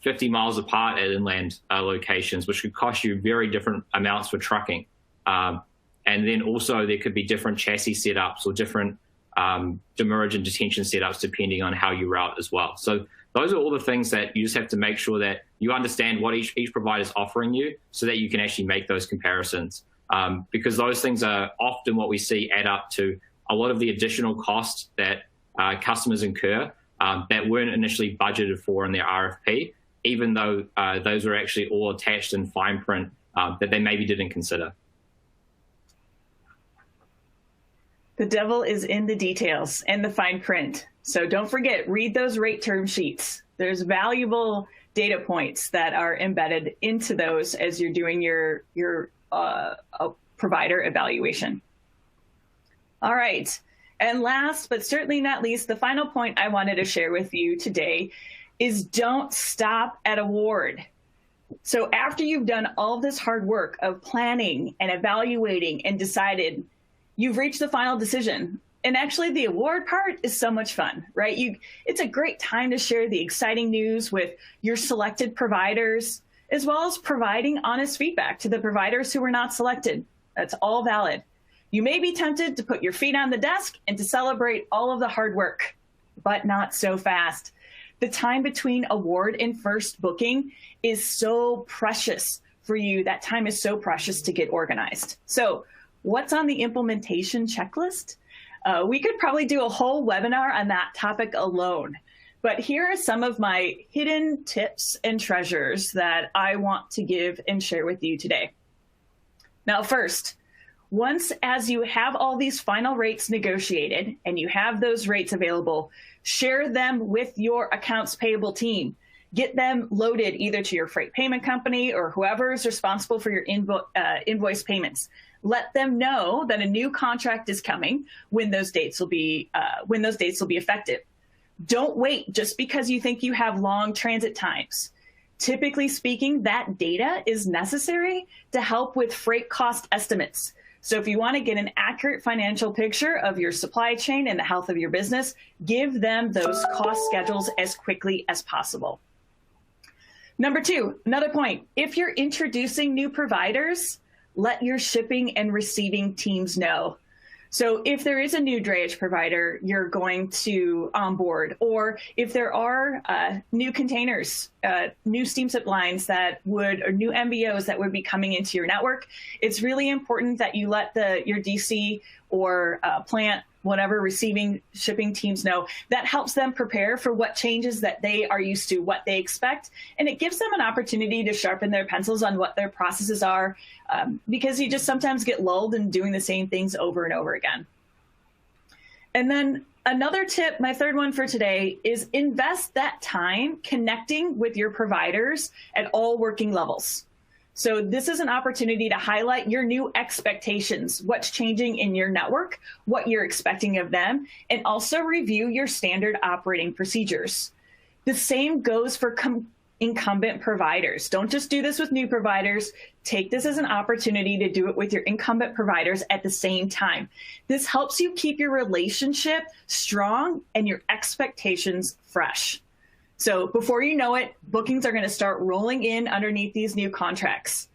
50 miles apart at inland locations, which could cost you very different amounts for trucking. And then also there could be different chassis setups or different demurrage and detention setups depending on how you route as well. So those are all the things that you just have to make sure that you understand what each provider is offering you so that you can actually make those comparisons. Because those things are often what we see add up to a lot of the additional costs that customers incur that weren't initially budgeted for in their RFP, even though those were actually all attached in fine print that they maybe didn't consider. The devil is in the details and the fine print. So don't forget, read those rate term sheets. There's valuable data points that are embedded into those as you're doing your provider evaluation. All right. And last, but certainly not least, the final point I wanted to share with you today is don't stop at award. So after you've done all this hard work of planning and evaluating and decided, you've reached the final decision. And actually the award part is so much fun, right? It's a great time to share the exciting news with your selected providers, as well as providing honest feedback to the providers who were not selected. That's all valid. You may be tempted to put your feet on the desk and to celebrate all of the hard work, but not so fast. The time between award and first booking is so precious for you. That time is so precious to get organized. So what's on the implementation checklist? We could probably do a whole webinar on that topic alone, but here are some of my hidden tips and treasures that I want to give and share with you today. Now, first, once as you have all these final rates negotiated and you have those rates available, share them with your accounts payable team. Get them loaded either to your freight payment company or whoever is responsible for your invoice payments. Let them know that a new contract is coming when those dates will be effective. Don't wait just because you think you have long transit times. Typically speaking, that data is necessary to help with freight cost estimates. So if you want to get an accurate financial picture of your supply chain and the health of your business, give them those cost schedules as quickly as possible. Number two, another point, if you're introducing new providers, let your shipping and receiving teams know. So if there is a new drayage provider you're going to onboard, or if there are new containers, new steamship lines or new MBOs that would be coming into your network, it's really important that you let your DC or plant whatever receiving shipping teams know. That helps them prepare for what changes that they are used to, what they expect. And it gives them an opportunity to sharpen their pencils on what their processes are, because you just sometimes get lulled in doing the same things over and over again. And then another tip, my third one for today, is invest that time connecting with your providers at all working levels. So this is an opportunity to highlight your new expectations, what's changing in your network, what you're expecting of them, and also review your standard operating procedures. The same goes for incumbent providers. Don't just do this with new providers. Take this as an opportunity to do it with your incumbent providers at the same time. This helps you keep your relationship strong and your expectations fresh. So before you know it, bookings are going to start rolling in underneath these new contracts.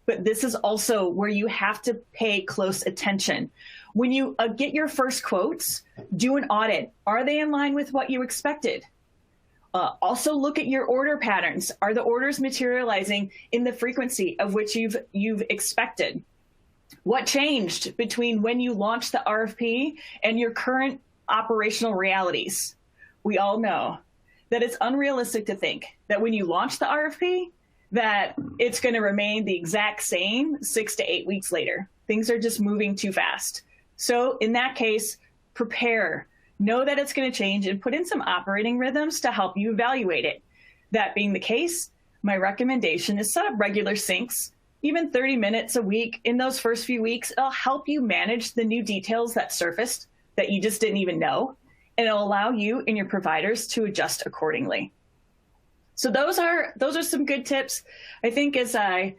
But this is also where you have to pay close attention. When you get your first quotes, do an audit. Are they in line with what you expected? Also look at your order patterns. Are the orders materializing in the frequency of which you've expected? What changed between when you launched the RFP and your current operational realities? We all know that it's unrealistic to think that when you launch the RFP, that it's going to remain the exact same 6 to 8 weeks later. Things are just moving too fast. So in that case, prepare. Know that it's going to change and put in some operating rhythms to help you evaluate it. That being the case, my recommendation is set up regular syncs, even 30 minutes a week in those first few weeks. It'll help you manage the new details that surfaced that you just didn't even know, and it'll allow you and your providers to adjust accordingly. So those are some good tips. I think as I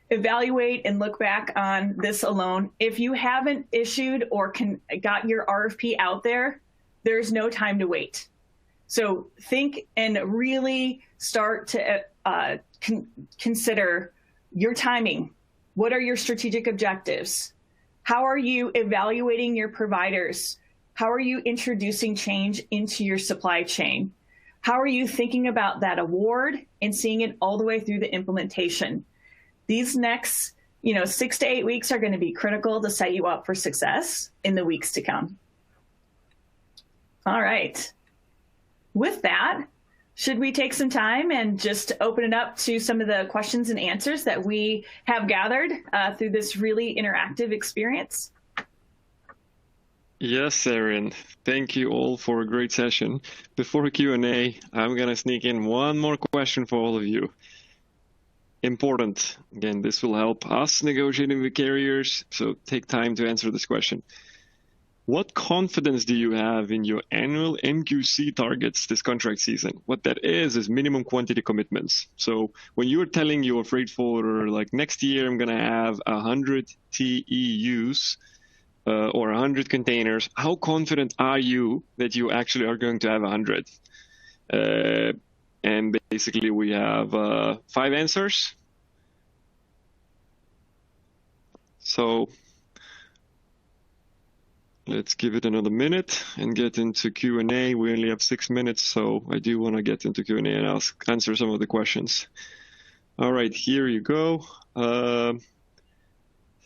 evaluate and look back on this alone, if you haven't issued or got your RFP out there, there's no time to wait. So think and really start to consider your timing. What are your strategic objectives? How are you evaluating your providers? How are you introducing change into your supply chain? How are you thinking about that award and seeing it all the way through the implementation? These next, 6 to 8 weeks are going to be critical to set you up for success in the weeks to come. All right. With that, should we take some time and just open it up to some of the questions and answers that we have gathered through this really interactive experience? Yes, Erin. Thank you all for a great session. Before Q&A, I'm going to sneak in one more question for all of you. Important. Again, this will help us negotiating with carriers, so take time to answer this question. What confidence do you have in your annual MQC targets this contract season? What that is minimum quantity commitments. So when you're telling your freight forwarder, like next year I'm going to have 100 TEUs, or 100 containers, how confident are you that you actually are going to have 100? And basically we have 5 answers. So let's give it another minute and get into Q&A. We only have 6 minutes, so I do want to get into Q&A and answer some of the questions. All right, here you go.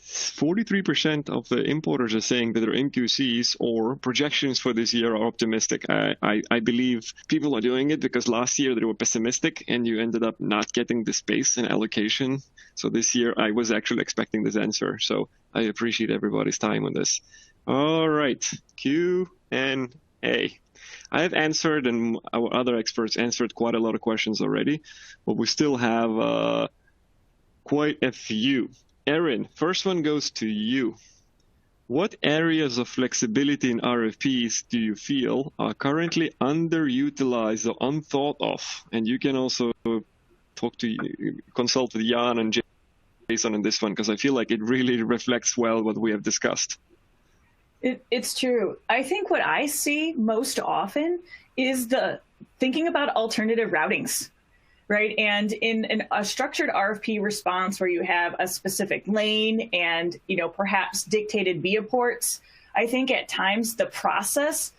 43% of the importers are saying that their MQCs or projections for this year are optimistic. I believe people are doing it because last year they were pessimistic and you ended up not getting the space and allocation. So this year I was actually expecting this answer. So I appreciate everybody's time on this. All right, Q&A. I have answered, and our other experts answered quite a lot of questions already, but we still have quite a few. Erin, first one goes to you. What areas of flexibility in RFPs do you feel are currently underutilized or unthought of? And you can also consult with Jan and Jason on this one, because I feel like it really reflects well what we have discussed. It's true. I think what I see most often is the thinking about alternative routings. Right. And in a structured RFP response where you have a specific lane and, perhaps dictated via ports, I think at times the process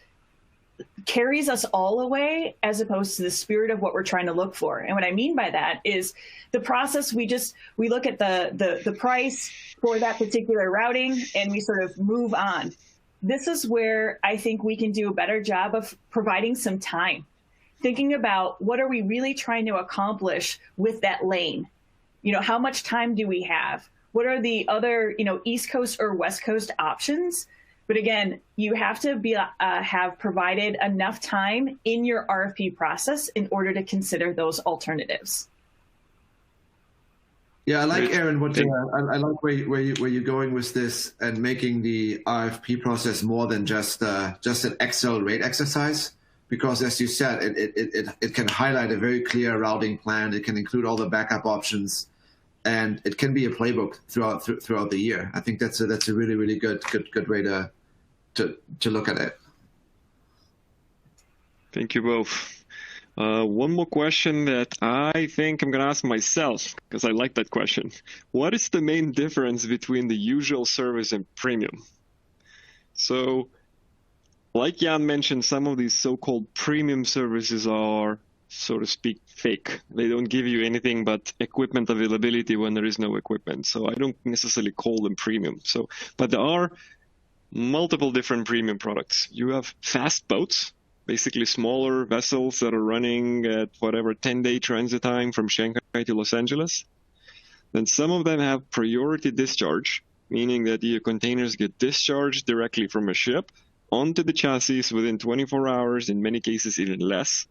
carries us all away as opposed to the spirit of what we're trying to look for. And what I mean by that is the process, we look at the price for that particular routing and we sort of move on. this is where I think we can do a better job of providing some time, thinking about what are we really trying to accomplish with that lane? How much time do we have? What are the other, East Coast or West Coast options? But again, you have to have provided enough time in your RFP process in order to consider those alternatives. Yeah, I like Aaron. I like where you're going with this and making the RFP process more than just an Excel rate exercise, because as you said, it can highlight a very clear routing plan. It can include all the backup options, and it can be a playbook throughout the year. I think that's a really, really good way to look at it. Thank you both. One more question that I think I'm going to ask myself, because I like that question. What is the main difference between the usual service and premium? So, like Jan mentioned, some of these so-called premium services are, so to speak, fake. They don't give you anything but equipment availability when there is no equipment. So I don't necessarily call them premium. But there are multiple different premium products. You have fast boats, basically smaller vessels that are running at whatever 10-day transit time from Shanghai to Los Angeles. Then some of them have priority discharge, meaning that your containers get discharged directly from a ship onto the chassis within 24 hours, in many cases even less.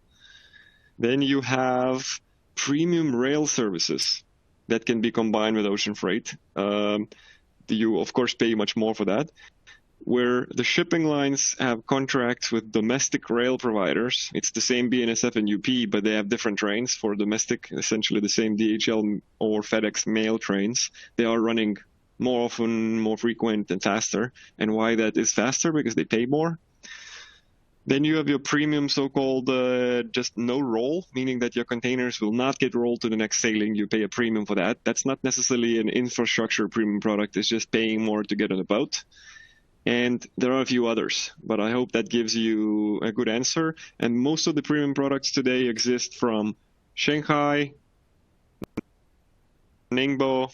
Then you have premium rail services that can be combined with ocean freight. You, of course, pay much more for that, where the shipping lines have contracts with domestic rail providers. It's the same BNSF and UP, but they have different trains. For domestic, essentially the same DHL or FedEx mail trains. They are running more often, more frequent, and faster. And why that is faster? Because they pay more. Then you have your premium so-called just no roll, meaning that your containers will not get rolled to the next sailing. You pay a premium for that. That's not necessarily an infrastructure premium product. It's just paying more to get on a boat. And there are a few others, but I hope that gives you a good answer. And most of the premium products today exist from Shanghai, Ningbo,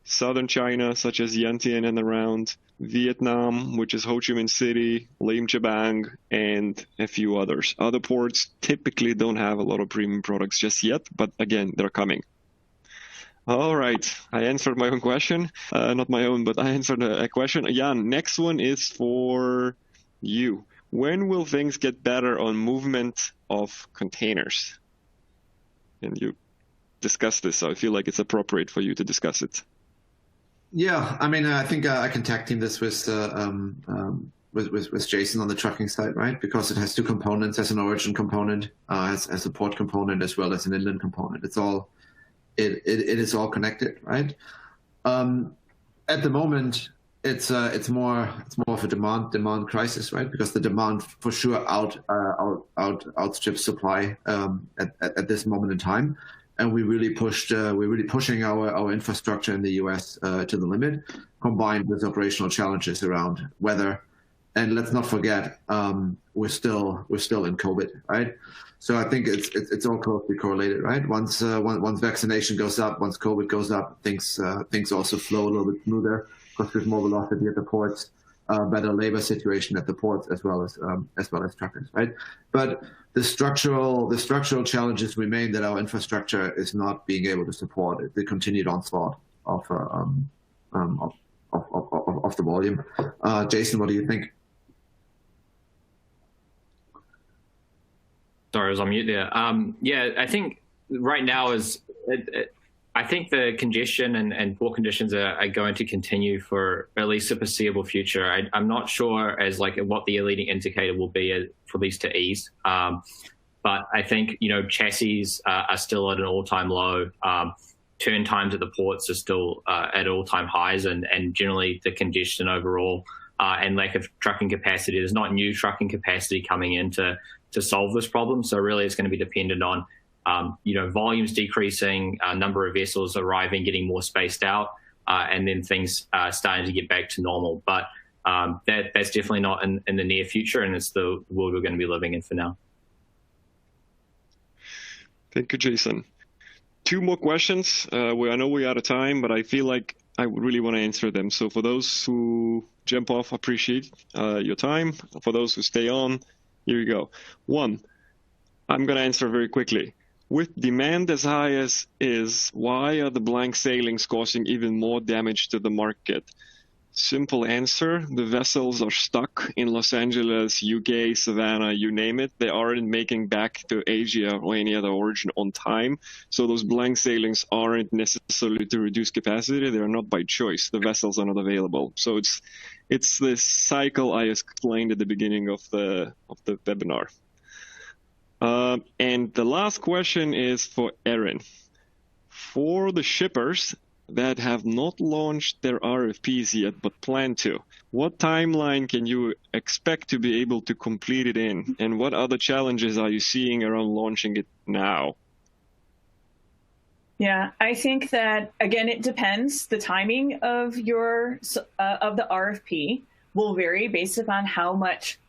southern China, such as Yantian and around, Vietnam, which is Ho Chi Minh City, Lim Chabang, and a few others. Other ports typically don't have a lot of premium products just yet, but again, they're coming. All right, I answered my own question. Not my own, but I answered a question. Jan, next one is for you. When will things get better on movement of containers? And you discussed this, so I feel like it's appropriate for you to discuss it. Yeah, I mean, I think I can tag team this with Jason on the trucking side, right? Because it has two components: as an origin component, as a port component, as well as an inland component. It is all connected, right? At the moment, it's more of a demand crisis, right? Because the demand for sure outstrips supply at this moment in time, and we're really pushing our infrastructure in the U.S. To the limit, combined with operational challenges around weather, and let's not forget we're still in COVID, right? So I think it's all closely correlated, right? Once vaccination goes up, once COVID goes up, things also flow a little bit smoother because there's more velocity at the ports, better labor situation at the ports as well as truckers, right? But the structural challenges remain that our infrastructure is not being able to support the continued onslaught of the volume. Jason, what do you think? Sorry, I was on mute there. Yeah, I think right now I think the congestion and port conditions are going to continue for at least a foreseeable future. I'm not sure as like what the leading indicator will be for these to ease. But I think, chassis are still at an all-time low. Turn times at the ports are still at all-time highs, and generally the congestion overall and lack of trucking capacity. There's not new trucking capacity coming in to solve this problem. So really it's going to be dependent on, volumes decreasing, number of vessels arriving, getting more spaced out, and then things starting to get back to normal. But that's definitely not in the near future, and it's the world we're going to be living in for now. Thank you, Jason. Two more questions. I know we're out of time, but I feel like I really want to answer them. So for those who jump off, appreciate your time. For those who stay on, here you go. One, I'm going to answer very quickly. With demand as high as is, why are the blank sailings causing even more damage to the market? Simple answer, the vessels are stuck in Los Angeles, UK, Savannah, you name it. They aren't making back to Asia or any other origin on time. So those blank sailings aren't necessarily to reduce capacity. They're not by choice. The vessels are not available. So it's this cycle I explained at the beginning of the webinar. And the last question is for Erin. For the shippers that have not launched their RFPs yet but plan to, what timeline can you expect to be able to complete it in? And what other challenges are you seeing around launching it now? Yeah, I think that, again, it depends. The timing of the RFP will vary based upon how much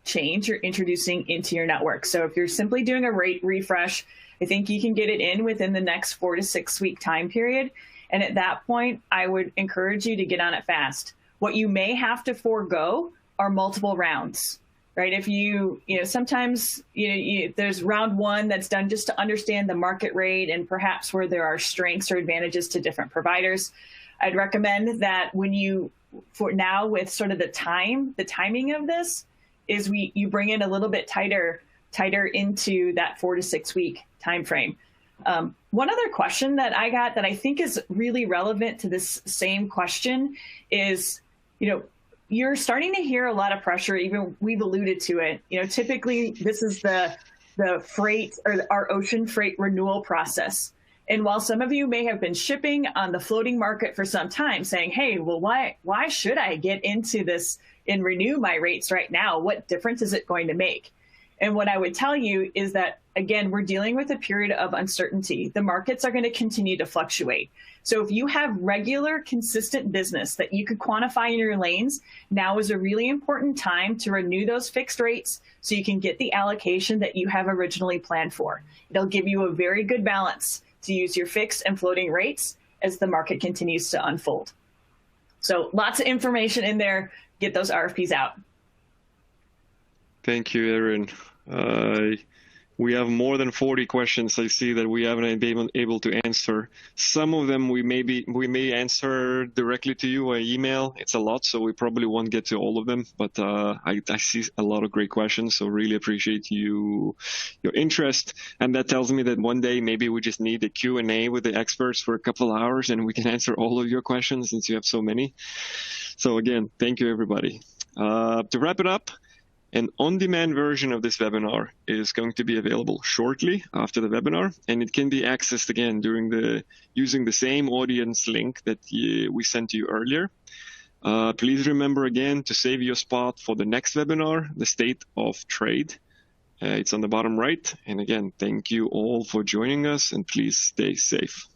change you're introducing into your network. So if you're simply doing a rate refresh, I think you can get it in within the next 4 to 6 week time period. And at that point, I would encourage you to get on it fast. What you may have to forego are multiple rounds, right? If sometimes there's round one that's done just to understand the market rate and perhaps where there are strengths or advantages to different providers. I'd recommend that for now with sort of the timing of this is you bring it a little bit tighter into that 4 to 6 week time frame. One other question that I got that I think is really relevant to this same question is, you're starting to hear a lot of pressure, even we've alluded to it. Typically this is the freight or our ocean freight renewal process. And while some of you may have been shipping on the floating market for some time saying, hey, well, why should I get into this and renew my rates right now? What difference is it going to make? And what I would tell you is that, again, we're dealing with a period of uncertainty. The markets are going to continue to fluctuate. So if you have regular, consistent business that you could quantify in your lanes, now is a really important time to renew those fixed rates so you can get the allocation that you have originally planned for. It'll give you a very good balance to use your fixed and floating rates as the market continues to unfold. So lots of information in there. Get those RFPs out. Thank you, Erin. We have more than 40 questions I see that we haven't been able to answer. Some of them we may answer directly to you by email. It's a lot, so we probably won't get to all of them, but I see a lot of great questions, so really appreciate your interest. And that tells me that one day maybe we just need a Q&A with the experts for a couple of hours and we can answer all of your questions since you have so many. So again, thank you, everybody. To wrap it up, an on-demand version of this webinar is going to be available shortly after the webinar, and it can be accessed again using the same audience link that we sent to you earlier. Please remember again to save your spot for the next webinar, the State of Trade. It's on the bottom right. And again, thank you all for joining us, and please stay safe.